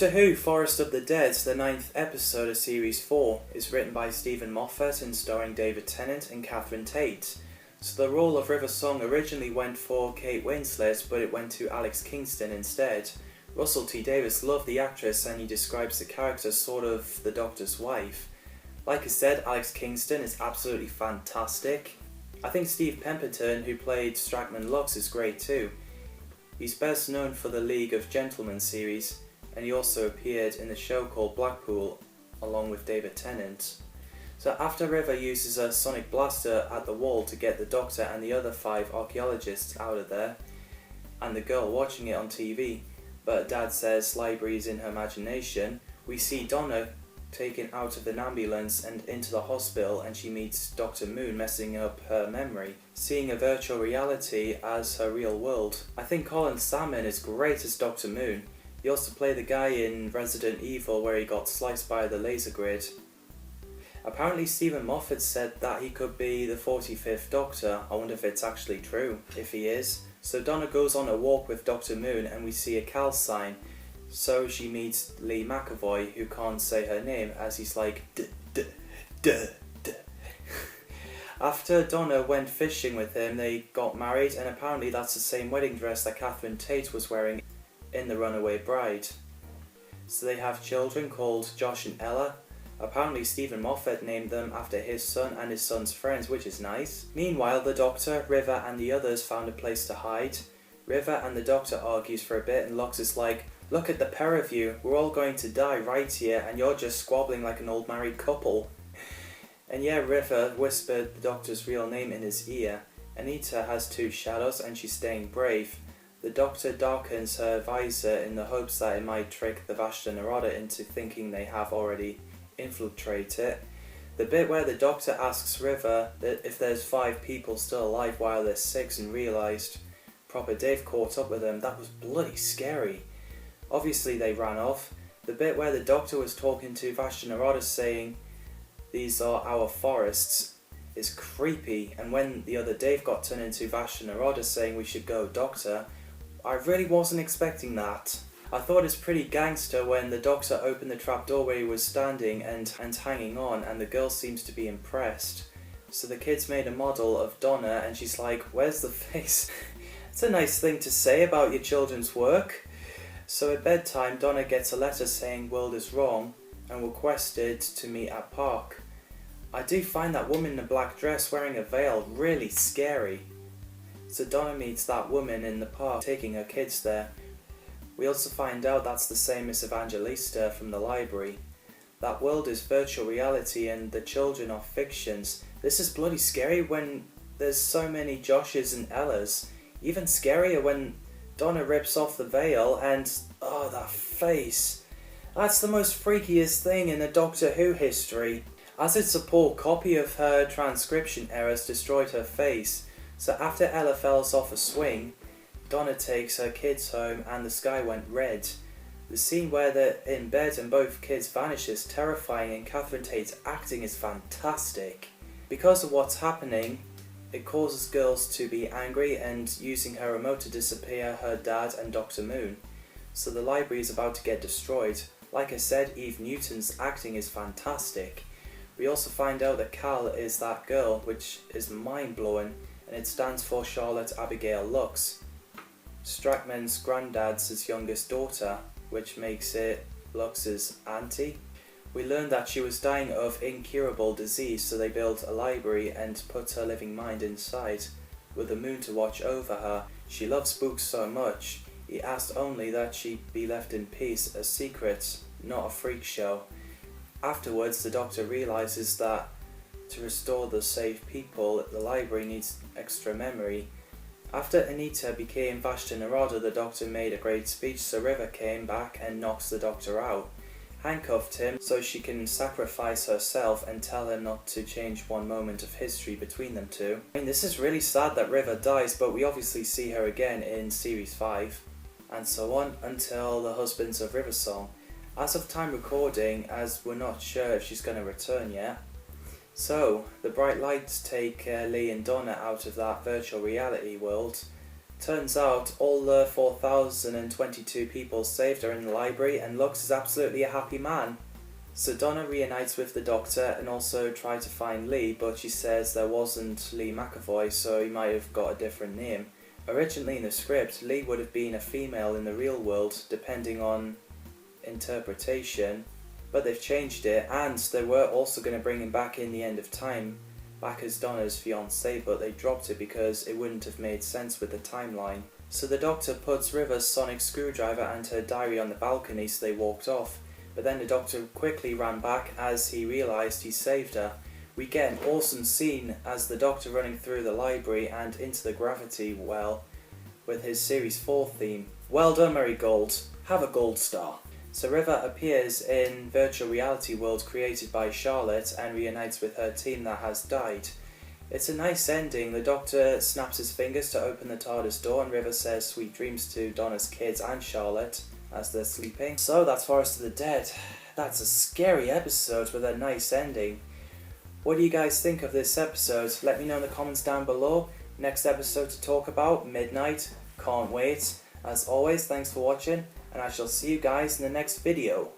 Doctor Who Forest of the Dead, the 9th episode of Series 4, is written by Stephen Moffat and starring David Tennant and Catherine Tate. So the role of River Song originally went for Kate Winslet, but it went to Alex Kingston instead. Russell T Davies loved the actress and he describes the character as sort of the Doctor's wife. Like I said, Alex Kingston is absolutely fantastic. I think Steve Pemberton, who played Strachman Lux, is great too. He's best known for the League of Gentlemen series, and he also appeared in the show called Blackpool along with David Tennant. So after River uses a sonic blaster at the wall to get the Doctor and the other 5 archaeologists out of there, and the girl watching it on TV, but Dad says library's in her imagination, we see Donna taken out of an ambulance and into the hospital, and she meets Dr. Moon messing up her memory, seeing a virtual reality as her real world. I think Colin Salmon is great as Dr. Moon. He also played the guy in Resident Evil where he got sliced by the laser grid. Apparently Stephen Moffat said that he could be the 45th Doctor. I wonder if it's actually true, if he is. So Donna goes on a walk with Dr. Moon and we see a Cal sign. So she meets Lee McAvoy, who can't say her name as he's like duh. After Donna went fishing with him, they got married, and apparently that's the same wedding dress that Catherine Tate was wearing in The Runaway Bride. So they have children called Josh and Ella. Apparently Stephen Moffat named them after his son and his son's friends, which is nice. Meanwhile, the Doctor, River and the others found a place to hide. River and the Doctor argues for a bit and Lux is like, look at the pair of you, we're all going to die right here and you're just squabbling like an old married couple. And yeah, River whispered the Doctor's real name in his ear. Anita has 2 shadows and she's staying brave. The Doctor darkens her visor in the hopes that it might trick the Vashta Nerada into thinking they have already infiltrated. The bit where the Doctor asks River that if there's 5 people still alive while there's 6 and realised Proper Dave caught up with them, that was bloody scary. Obviously they ran off. The bit where the Doctor was talking to Vashta Nerada saying, these are our forests, is creepy, and when the other Dave got turned into Vashta Nerada saying we should go Doctor, I really wasn't expecting that. I thought it's pretty gangster when the Doctor opened the trapdoor where he was standing and hanging on, and the girl seems to be impressed. So the kids made a model of Donna and she's like, where's the face? It's a nice thing to say about your children's work. So at bedtime, Donna gets a letter saying world is wrong and requested to meet at park. I do find that woman in a black dress wearing a veil really scary. So Donna meets that woman in the park, taking her kids there. We also find out that's the same Miss Evangelista from the library. That world is virtual reality and the children are fictions. This is bloody scary when there's so many Joshes and Ellas. Even scarier when Donna rips off the veil and, oh, that face. That's the most freakiest thing in the Doctor Who history, as it's a poor copy of her transcription errors destroyed her face. So after Ella falls off a swing, Donna takes her kids home and the sky went red. The scene where they're in bed and both kids vanish is terrifying, and Catherine Tate's acting is fantastic. Because of what's happening, it causes girls to be angry and using her remote to disappear her dad and Dr. Moon. So the library is about to get destroyed. Like I said, Eve Newton's acting is fantastic. We also find out that Cal is that girl, which is mind-blowing, and it stands for Charlotte Abigail Lux. Strachman's granddad's his youngest daughter, which makes it Lux's auntie. We learned that she was dying of incurable disease, so they built a library and put her living mind inside, with the moon to watch over her. She loves books so much, he asked only that she be left in peace, a secret, not a freak show. Afterwards, the Doctor realises that to restore the saved people, the library needs extra memory. After Anita became Vashta Nerada, the Doctor made a great speech, so River came back and knocks the Doctor out. Handcuffed him so she can sacrifice herself and tell him not to change one moment of history between them two. I mean, this is really sad that River dies, but we obviously see her again in Series 5, and so on until the husbands of River Song. As of time recording, as we're not sure if she's going to return yet. So, the bright lights take Lee and Donna out of that virtual reality world. Turns out all the 4,022 people saved are in the library, and Lux is absolutely a happy man. So Donna reunites with the Doctor and also tries to find Lee, but she says there wasn't Lee McAvoy, so he might have got a different name. Originally in the script, Lee would have been a female in the real world, depending on interpretation, but they've changed it, and they were also going to bring him back in the end of time, back as Donna's fiancé, but they dropped it because it wouldn't have made sense with the timeline. So the Doctor puts River's sonic screwdriver and her diary on the balcony, so they walked off. But then the Doctor quickly ran back as he realised he saved her. We get an awesome scene as the Doctor running through the library and into the gravity well with his Series 4 theme. Well done, Marigold. Have a gold star. So River appears in virtual reality world created by Charlotte and reunites with her team that has died. It's a nice ending. The Doctor snaps his fingers to open the TARDIS door and River says sweet dreams to Donna's kids and Charlotte as they're sleeping. So that's Forest of the Dead. That's a scary episode with a nice ending. What do you guys think of this episode? Let me know in the comments down below. Next episode to talk about, Midnight. Can't wait. As always, thanks for watching, and I shall see you guys in the next video.